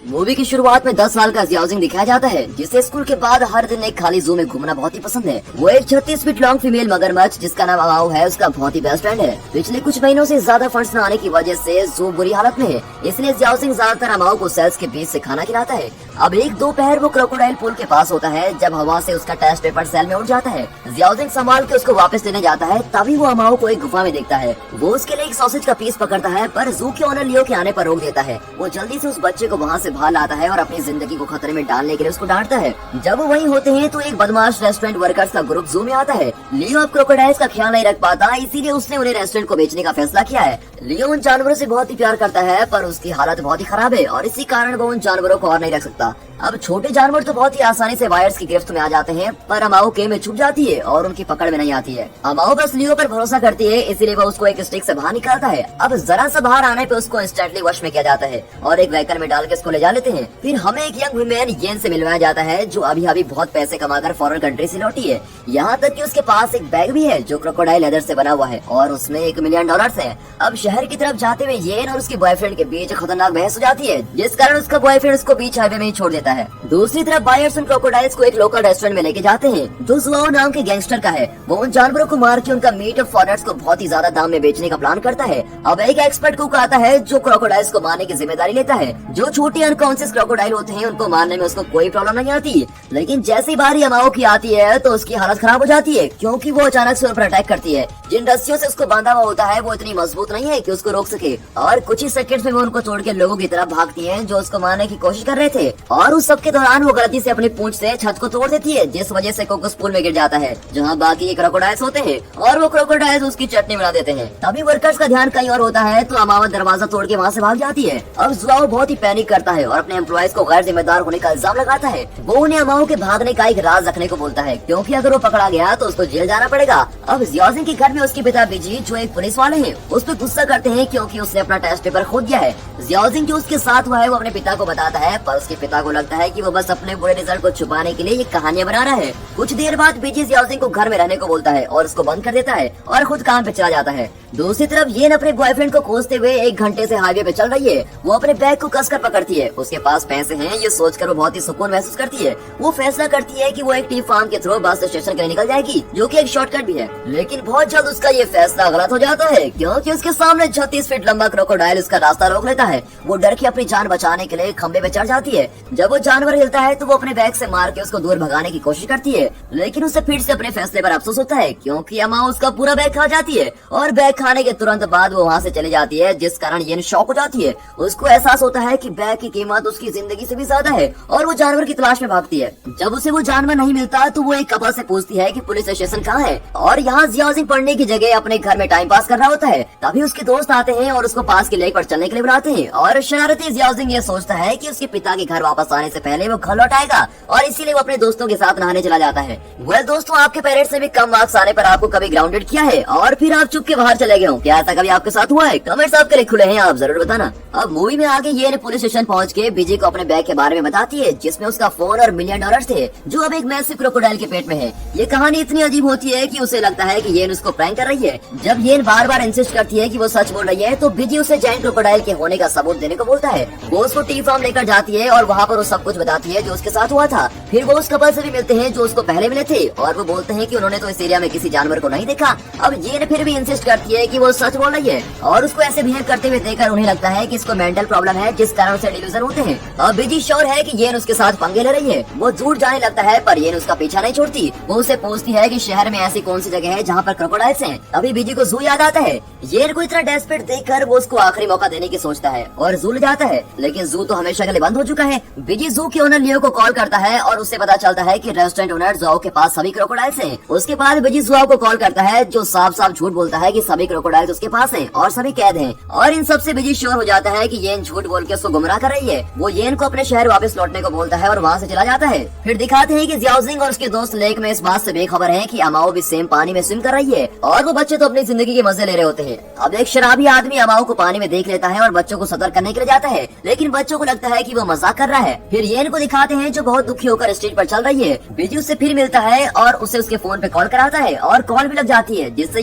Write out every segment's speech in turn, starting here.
Movie की शुरुआत में 10 साल का जियाओजिंग दिखाया जाता है, जिसे स्कूल के बाद हर दिन एक खाली जू में घूमना बहुत ही पसंद है। वो एक 36 फीट लॉन्ग फीमेल मगरमच्छ जिसका नाम अमाओ है, उसका बहुत ही बेस्ट फ्रेंड है। पिछले कुछ महीनों से ज्यादा फंड्स न आने की वजह से जू बुरी हालत में है, इसलिए जियाओजिंग ज्यादातर अमाओ को सेल्स के बीच से खाना खिलाता है। अब एक दोपहर वो क्रोकोडाइल पूल के पास होता है जब हवा से उसका टेस्ट पेपर सेल में उड़ जाता है। जियाओजिंग संभाल के उसको वापस लेने जाता है, तभी वो अमाओ को एक गुफा में देखता है। वो उसके लिए एक सॉसेज का पीस पकड़ता है, पर जू के ओनर लियो के आने पर रोक देता है। वो जल्दी से उस बच्चे को वहाँ से बाहर लाता है और अपनी जिंदगी को खतरे में डालने के लिए उसको डांटता है। जब वो वहीं होते हैं तो एक बदमाश रेस्टोरेंट वर्कर्स का ग्रुप जू में आता है। लियो अब क्रोकोडाइल्स का ख्याल नहीं रख पाता, इसीलिए उसने उन्हें रेस्टोरेंट को बेचने का फैसला किया है। लियो उन जानवरों से बहुत ही प्यार करता है, पर उसकी हालत बहुत ही खराब है और इसी कारण वो उन जानवरों को और नहीं रख सकता। अब छोटे जानवर तो बहुत ही आसानी से वायर्स की गिरफ्त में आ जाते हैं, पर अमाओ के में छुप जाती है और उनकी पकड़ में नहीं आती है। अमाओ बस लियो पर भरोसा करती है, इसीलिए वो उसको एक स्टिक से बाहर निकालता है। अब जरा सा बाहर आने पे उसको इंस्टेंटली वश में किया जाता है और एक व्हीकल में डाल के उसको ले जा लेते हैं। फिर हमें एक यंग वुमेन येन से मिलवाया जाता है, जो अभी अभी बहुत पैसे कमाकर फॉरेन कंट्री से लौटी है। यहाँ तक कि उसके पास एक बैग भी है जो क्रोकोडाइल लेदर से बना हुआ है और उसमें $1 मिलियन है। अब शहर की तरफ जाते हुए येन और उसके बॉयफ्रेंड के बीच खतरनाक बहस हो जाती है, जिस कारण उसका बॉयफ्रेंड उसको बीच हाईवे में ही छोड़ देता है। दूसरी तरफ बायर्स उन क्रोकोडाइल्स को एक लोकल रेस्टोरेंट में लेके जाते हैं जो जुआओ नाम के गैंगस्टर का है। वो उन जानवरों को मार के उनका मीट और फॉरेनर्स को बहुत ही ज्यादा दाम में बेचने का प्लान करता है। अब एक एक्सपर्ट कुक आता है जो क्रोकोडाइल्स को मारने की जिम्मेदारी लेता है। जो छोटे अनकॉन्शियस क्रोकोडाइल होते हैं उनको मारने में उसको कोई प्रॉब्लम नहीं आती, लेकिन जैसी बारी अमाओ की आती है तो उसकी हालत खराब हो जाती है, क्योंकि वो अचानक से उन पर अटैक करती है। जिन रस्सियों से उसको बांधा हुआ होता है वो इतनी मजबूत नहीं है कि उसको रोक सके और कुछ ही सेकंड्स में वो उनको तोड़ के लोगों की तरफ भागती है जो उसको मारने की कोशिश कर रहे थे। और उस सब के दौरान वो गलती से अपनी पूंछ से छत को तोड़ देती है, जिस वजह से कोको पूल में गिर जाता है जहाँ बाकी क्रोकोडाइल्स होते हैं और वो क्रोकोडाइल्स उसकी चटनी बना देते हैं। तभी वर्कर्स का ध्यान कहीं और होता है तो अमाओ दरवाजा तोड़ के वहाँ से भाग जाती है। अब जुआओ बहुत ही पैनिक करता है और अपने एम्प्लॉइज को गैर जिम्मेदार होने का इल्जाम लगाता है। वो उन्हें अमाओ के भागने का एक राज रखने को बोलता है, क्योंकि अगर वो पकड़ा गया तो उसको जेल जाना पड़ेगा। अब जियाओजिंग के घर में उसके पिता बिजी जो एक पुलिस वाले हैं उस पर गुस्सा करते हैं, क्योंकि उसने अपना टेस्ट पेपर खो दिया है। जियाओजिंग जो उसके साथ हुआ है वो अपने पिता को बताता है, पर उसके पिता को लगता है कि वो बस अपने बुरे रिजल्ट को छुपाने के लिए ये कहानियां बना रहा है। कुछ देर बाद बिजी जियाओजिंग को घर में रहने को बोलता है और उसको बंद कर देता है और खुद काम पे चला जाता है। दूसरी तरफ येन अपने बॉयफ्रेंड को खोजते हुए 1 घंटे से हाईवे पे चल रही है। वो अपने बैग को कसकर पकड़ती है, उसके पास पैसे हैं ये सोचकर वो बहुत ही सुकून महसूस करती है। वो फैसला करती है कि वो एक टी फार्म के थ्रू बस स्टेशन के लिए निकल जाएगी, जो कि एक शॉर्टकट भी है। लेकिन बहुत जल्द उसका ये फैसला गलत हो जाता है, क्योंकि उसके सामने 36 फीट लंबा क्रोकोडाइल उसका रास्ता रोक लेता है। वो डर के अपनी जान बचाने के लिए खंबे पे चढ़ जाती है। जब वो जानवर हिलता है तो वो अपने बैग से मार के उसको दूर भगाने की कोशिश करती है, लेकिन उसे फिर से अपने फैसले पर अफसोस होता है, क्योंकि अमाओ उसका पूरा बैग खा जाती है और बैग खाने के तुरंत बाद वो वहाँ से चली जाती है, जिस कारण येन शॉक हो जाती है। उसको एहसास होता है कि बैग की कीमत उसकी जिंदगी से भी ज्यादा है और वो जानवर की तलाश में भागती है। जब उसे वो जानवर नहीं मिलता तो वो एक कपल से पूछती है कि पुलिस स्टेशन कहाँ है, और यहाँ जियाओजिंग पढ़ने की जगह अपने घर में टाइम पास कर रहा होता है। तभी उसके दोस्त आते हैं और उसको पास के लेक पर चलने के लिए बुलाते हैं और शरारती जियाओजिंग ये सोचता है कि उसके पिता के घर वापस आने से पहले वो घर लौट आएगा और इसीलिए वो अपने दोस्तों के साथ नहाने चला जाता है। वेल दोस्तों, आपके पेरेंट्स से भी कम मार्क्स आने पर आपको कभी ग्राउंडेड किया है और फिर आप चुप के बाहर चले गए हो? क्या ऐसा कभी आपके साथ हुआ है? कमेंट्स आपके लिए खुले हैं, आप जरूर बताना। अब मूवी में आगे ये पुलिस स्टेशन पहुंच के बिजी को अपने बैग के बारे में बताती है, जिसमें उसका फोन और $1 मिलियन थे, जो अब एक मैसिव क्रोकोडाइल के पेट में है। ये कहानी इतनी अजीब होती है कि उसे लगता है कि येन उसको प्रैंक कर रही है। जब येन बार बार इंसिस्ट करती है कि वो सच बोल रही है तो बिजी उसे जायंट क्रोकोडाइल के होने का सबूत देने को बोलता है। वो उसको टी फार्म लेकर जाती है और वहाँ पर वो सब कुछ बताती है जो उसके साथ हुआ था। फिर वो उस कपल से भी मिलते हैं जो उसको पहले मिले थे और वो बोलते हैं कि उन्होंने तो इस एरिया में किसी जानवर को नहीं देखा। अब येन फिर भी इंसिस्ट करती है कि वो सच बोल रही है और उसको ऐसे बिहेव करते हुए देखकर उन्हें लगता है कि इसको मेंटल प्रॉब्लम है, जिस कारण उसे डिल्यूजन होते हैं। अब बिजी श्योर है कि येन उसके साथ पंगे ले रही है। वो दूर जाने लगता है पर येन उसका पीछा नहीं छोड़ती। वो उसे पूछती है कि शहर में ऐसी कौन सी जगह है जहाँ पर क्रोकोडाइल्स हैं। अभी बिजी को जू याद आता है। येन को इतना डेस्परेट देखकर वो उसको आखिरी मौका देने की सोचता है और जू ले जाता है, लेकिन जू तो हमेशा के लिए बंद हो चुका है। बिजी जू के ओनर लियो को कॉल करता है और उससे पता चलता है कि रेस्टोरेंट ओनर जुआओ के पास सभी क्रोकोडाइल्स हैं। उसके बाद बिजी जुआओ को कॉल करता है, जो साफ साफ झूठ बोलता है कि सभी क्रोकोडाइल्स उसके पास हैं और सभी कैद हैं। और इन सब से बिजी श्योर हो जाता है कि येन झूठ बोल के उसको गुमराह कर रही है। वो येन को अपने शहर वापस लौटने को बोलता है और वहाँ से चला जाता है। फिर दिखाते हैं कि जियाओजिंग और उसके दोस्त लेक में इस बात से बेखबर हैं कि अमाओ भी सेम पानी में स्विम कर रही है और वो बच्चे तो अपनी जिंदगी के मजे ले रहे होते हैं। अब एक शराबी आदमी अमाओ को पानी में देख लेता है और बच्चों को सतर्क करने के लिए जाता है, लेकिन बच्चों को लगता है कि वो मजाक कर रहा है। फिर येन को दिखाते हैं जो बहुत दुखी होकर स्ट्रीट पर चल रही है। बिजी उससे फिर मिलता है और उसे उसके फोन पे कॉल कराता है और कॉल भी लग जाती है, जिससे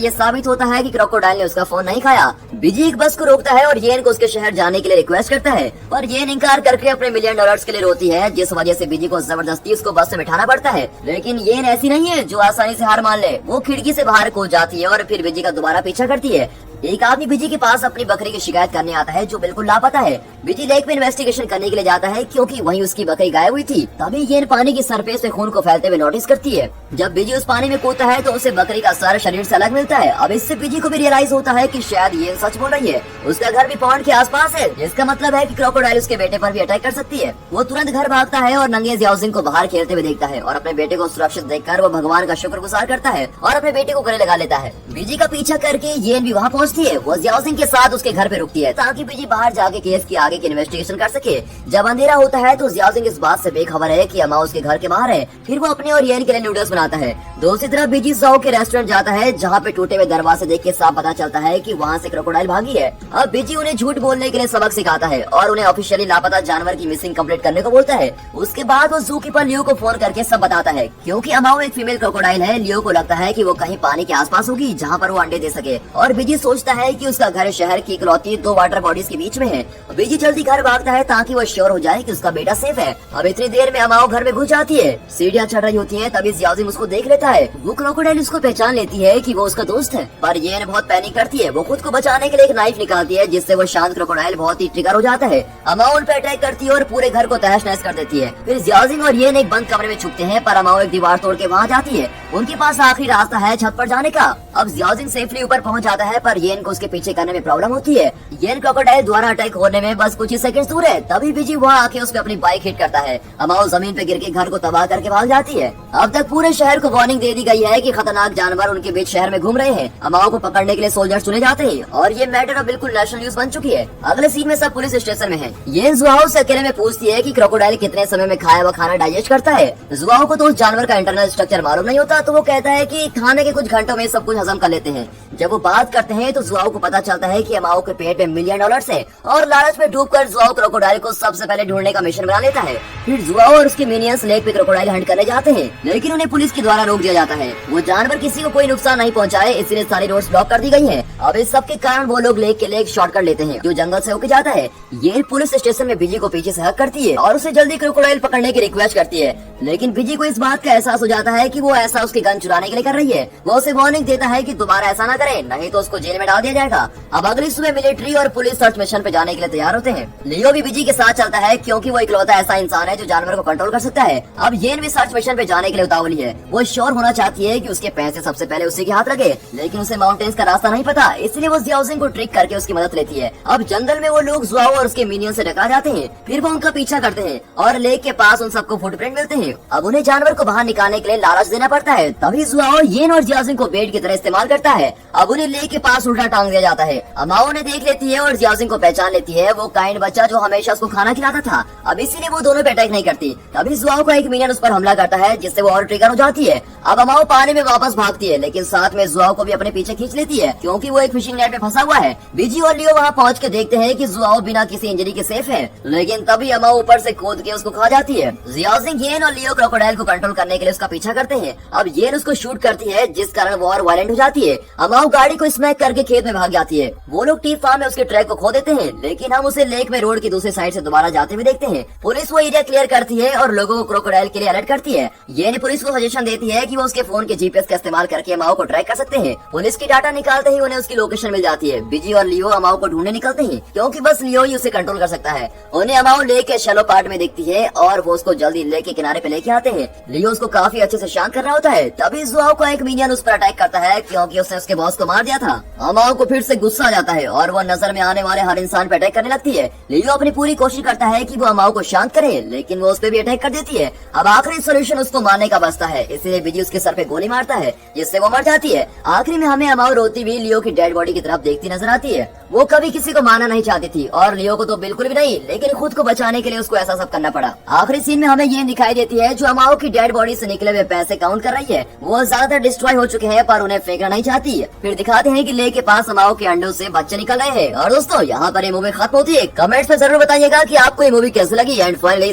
ये साबित होता है कि क्रोकोडाइल ने उसका फोन नहीं खाया। बिजी एक बस को रोकता है और येन को उसके शहर जाने के लिए रिक्वेस्ट करता है, पर येन इनकार करके अपने $1 मिलियन के लिए रोती है, जिस वजह से बिजी को जबरदस्ती उसको बस में बिठाना पड़ता है। लेकिन येन ऐसी नहीं है जो आसानी से हार मान ले। वो खिड़की से बाहर कूद जाती है और फिर बिजी का दोबारा पीछा करती है। एक आदमी बिजी के पास अपनी बकरी की शिकायत करने आता है जो बिल्कुल लापता है। बिजी लेक में इन्वेस्टिगेशन करने के लिए जाता है क्योंकि वहीं उसकी बकरी गायब हुई थी। तभी येन पानी की सरफेस पे खून को फैलते हुए नोटिस करती है। जब बिजी उस पानी में कूदता है तो उसे बकरी का सर शरीर से अलग मिलता है। अब इससे बिजी को भी रियलाइज होता है कि शायद येन सच बोल रही है। उसका घर भी पॉन्ड के आसपास है, जिसका मतलब है कि क्रोकोडाइल उसके बेटे पर भी अटैक कर सकती है। वो तुरंत घर भागता है और नंगे जियाओजिंग को बाहर खेलते हुए देखता है और अपने बेटे को सुरक्षित देखकर वो भगवान का शुक्रगुजार करता है और अपने बेटे को गले लगा लेता है। बिजी का पीछा करके येन भी वहाँ पहुँचती है। वो जियाओजिंग के साथ उसके घर पे रुकती है ताकि बिजी बाहर जाके केस की आगे की इन्वेस्टिगेशन कर सके। जब अंधेरा होता है तो जियाओजिंग इस बात से बेखबर है कि अमाओ उसके घर के बाहर है। फिर वो अपने और येन के लिए नूडल्स बनाता है। दूसरी तरफ बिजी जाओ के रेस्टोरेंट जाता है जहाँ पे टूटे हुए दरवाजे देख के साफ पता चलता है कि वहाँ से क्रोकोडाइल भागी है। अब बिजी उन्हें झूठ बोलने के लिए सबक सिखाता है और उन्हें ऑफिशियली लापता जानवर की मिसिंग कंप्लीट करने को बोलता है। उसके बाद वो जू कीपर लियो को फोन करके सब बताता है। क्योंकि अमाओ एक फीमेल क्रोकोडाइल है, लियो को लगता है कि वो कहीं पानी के आसपास होगी जहाँ पर वो अंडे दे सके। और बिजी सोचता है कि उसका घर शहर की इकलौती 2 वाटर बॉडीज के बीच में है। बिजी जल्दी घर भागता है ताकि वो श्योर हो जाए कि उसका बेटा सेफ है। अब इतनी देर में अमाओ घर में घुस जाती है। सीढ़ियाँ चढ़ रही होती है, तभी जियाओजिंग उसको देख लेता है। वो क्रोकोडाइल उसको पहचान लेती है कि वो उसका दोस्त है, पर येन बहुत पैनिक करती है। वो खुद को बचाने के लिए एक नाइफ निकालती है, जिससे वो शांत क्रोकोडाइल बहुत ही ट्रिगर हो जाता है। अमाओ उन पे अटैक करती है और पूरे घर को तहस नहस कर देती है। फिर जियाओजिंग और येन एक बंद कमरे में छुपते हैं, पर अमाओ एक दीवार तोड़ के वहाँ जाती है। उनके पास आखिरी रास्ता है छत पर जाने का। अब जियाओजिंग सेफली ऊपर पहुँच जाता है, पर येन को उसके पीछे करने में प्रॉब्लम होती है। येन क्रोकोडाइल द्वारा अटैक होने में बस कुछ ही सेकंड्स दूर है। तभी बिजी वहाँ आके उस पे अपनी बाइक हिट करता है। अमाओ जमीन पे गिर के घर को तबाह करके भाग जाती है। अब तक पूरे शहर को वार्निंग दे दी गई है कि खतरनाक जानवर उनके बीच शहर में घूम रहे हैं। अमाओ को पकड़ने के लिए सोल्जर चुने जाते हैं और ये मैटर अब बिल्कुल नेशनल न्यूज बन चुकी है। अगले सीन में सब पुलिस स्टेशन में है। ये जुआओ से अकेले में पूछती है कि क्रोकोडाइल कितने समय में खाया हुआ खाना डाइजेस्ट करता है। जुआओ को तो उस जानवर का इंटरनल स्ट्रक्चर मालूम नहीं होता, तो वो कहता है कि खाने के कुछ घंटों में सब कुछ हजम कर लेते हैं। जब वो बात करते हैं तो जुआओ को पता चलता है कि अमाओ के पेट में $1 मिलियन है और लालच में डूबकर जुआओ क्रोकोडाइल को सबसे पहले ढूंढने का मिशन बना लेता है। फिर जुआओ और उसके मिनियंस लेक पे क्रोकोडाइल हंट करने जाते हैं, लेकिन उन्हें पुलिस के द्वारा रोक दिया जाता है। वो जानवर किसी को कोई नुकसान नहीं पहुंचाए, इसलिए सारी रोड्स ब्लॉक कर दी गई हैं। अब इस सब के कारण वो लोग लेक के लिए एक शॉर्टकट लेते हैं जो जंगल से होकर जाता है। ये पुलिस स्टेशन में बिजी को पीछे से हक करती है और उसे जल्दी क्रोकोडाइल पकड़ने की रिक्वेस्ट करती है। लेकिन बिजी को इस बात का एहसास हो जाता है कि वो ऐसा उसकी गन चुराने के लिए कर रही है। वो उसे वार्निंग देता है कि दोबारा ऐसा ना करे, नहीं तो उसको जेल में डाल दिया जाएगा। अब अगली सुबह मिलिट्री और पुलिस सर्च मिशन पे जाने के लिए तैयार होते हैं। लियो भी बिजी के साथ चलता है क्योंकि वो इकलौता ऐसा इंसान है जो जानवर को कंट्रोल कर सकता है। अब येन भी सर्च मिशन पे जाने के लिए उतावली है। वो श्योर होना चाहती है कि उसके पैसे सबसे पहले उसी के हाथ लगे, लेकिन उसे माउंटेन्स का रास्ता नहीं पता, इसलिए वो जियाओजिंग को ट्रिक करके उसकी मदद लेती है। अब जंगल में वो लोग जुआओ और उसके मिनियन से टकरा जाते हैं। फिर वो उनका पीछा करते हैं और लेक के पास उन सबको फुटप्रिंट मिलते हैं। अब उन्हें जानवर को बाहर निकालने के लिए लालच देना पड़ता है। तभी जुआओ येन और जियाओजिंग को बेट की तरह इस्तेमाल करता है। अब उन्हें लेक के पास उल्टा टांग दिया जाता है। अमाओ ने देख लेती है और जियाओजिंग को पहचान लेती है, वो काइंड बच्चा जो हमेशा उसको खाना खिलाता था। अब इसीलिए वो दोनों पे अटैक नहीं करती। तभी जुआओ का एक मिनियन उस पर हमला करता है, जिससे वो और ट्रिगर हो जाती है। अब अमाओ पानी में वापस भागती है, लेकिन साथ में जुआओ को भी अपने पीछे खींच लेती है क्योंकि वो एक फिशिंग नेट में फंसा हुआ है। बिजी और लियो वहाँ पहुँच के देखते हैं कि जुआओ बिना किसी इंजरी के सेफ है, लेकिन तभी अमाओ ऊपर से कूद के उसको खा जाती है। जियाओजिंग येन और लियो क्रोकोडाइल को कंट्रोल करने के लिए उसका पीछा करते हैं। अब येन उसको शूट करती है, जिस कारण वो और वायलेंट हो जाती है। अमाओ गाड़ी को स्मैक करके खेत में भाग जाती है। वो लोग टी फार्म में उसके ट्रैक को खो देते हैं, लेकिन हम उसे लेक में रोड की दूसरी साइड से दोबारा जाते हुए देखते हैं। पुलिस वो एरिया क्लियर करती है और लोगों को क्रोकोडाइल के लिए अलर्ट करती है। ये पुलिस को सजेशन देती है कि वो उसके फोन के जीपीएस का इस्तेमाल करके अमाओ को ट्रैक कर सकते हैं। पुलिस की डाटा निकालते ही उन्हें उसकी लोकेशन मिल जाती है। बिजी और लियो अमाओ को ढूंढने निकलते हैं क्योंकि बस लियो ही उसे कंट्रोल कर सकता है। उन्हें अमाओ लेक के शैलो पार्ट में दिखती है और वो उसको जल्दी लेक के किनारे पे लेके आते हैं। लियो उसको काफी अच्छे से शांत कर रहा होता है। तभी जुआओ का एक मिनियन उस पर अटैक करता है क्योंकि उसने उसके बॉस को मार दिया था। अमाओ को फिर से गुस्सा आ जाता है और वो नजर में आने वाले हर इंसान पे अटैक करने लगती है। लियो अपनी पूरी कोशिश करता है कि वो अमाओ को शांत करे, लेकिन वो उस पे भी अटैक कर देती है। अब आखिरी सोल्यूशन उसको मारने का बचता है, इसलिए बिजी उसके सर पे गोली मारता है जिससे वो मर जाती है। आखिरी में हमें अमाओ रोती हुई लियो की डेड बॉडी की तरफ देखती नजर आती है। वो कभी किसी को मारना नहीं चाहती थी और लियो को तो बिल्कुल भी नहीं, लेकिन खुद को बचाने के लिए उसको ऐसा सब करना पड़ा। आखिरी सीन में हमें ये दिखाई देती है जो अमाओ की डेड बॉडी से निकले हुए पैसे काउंट कर रही है। वो ज्यादातर डिस्ट्रॉय हो चुके हैं पर उन्हें फेंकना नहीं चाहती। फिर दिखाते हैं कि लेक के पास अमाओ के अंडों से बच्चे निकल रहे हैं। और दोस्तों यहाँ पर ये मूवी खत्म होती है। कमेंट्स में जरूर बताइएगा कि आपको ये मूवी कैसी लगी। And finally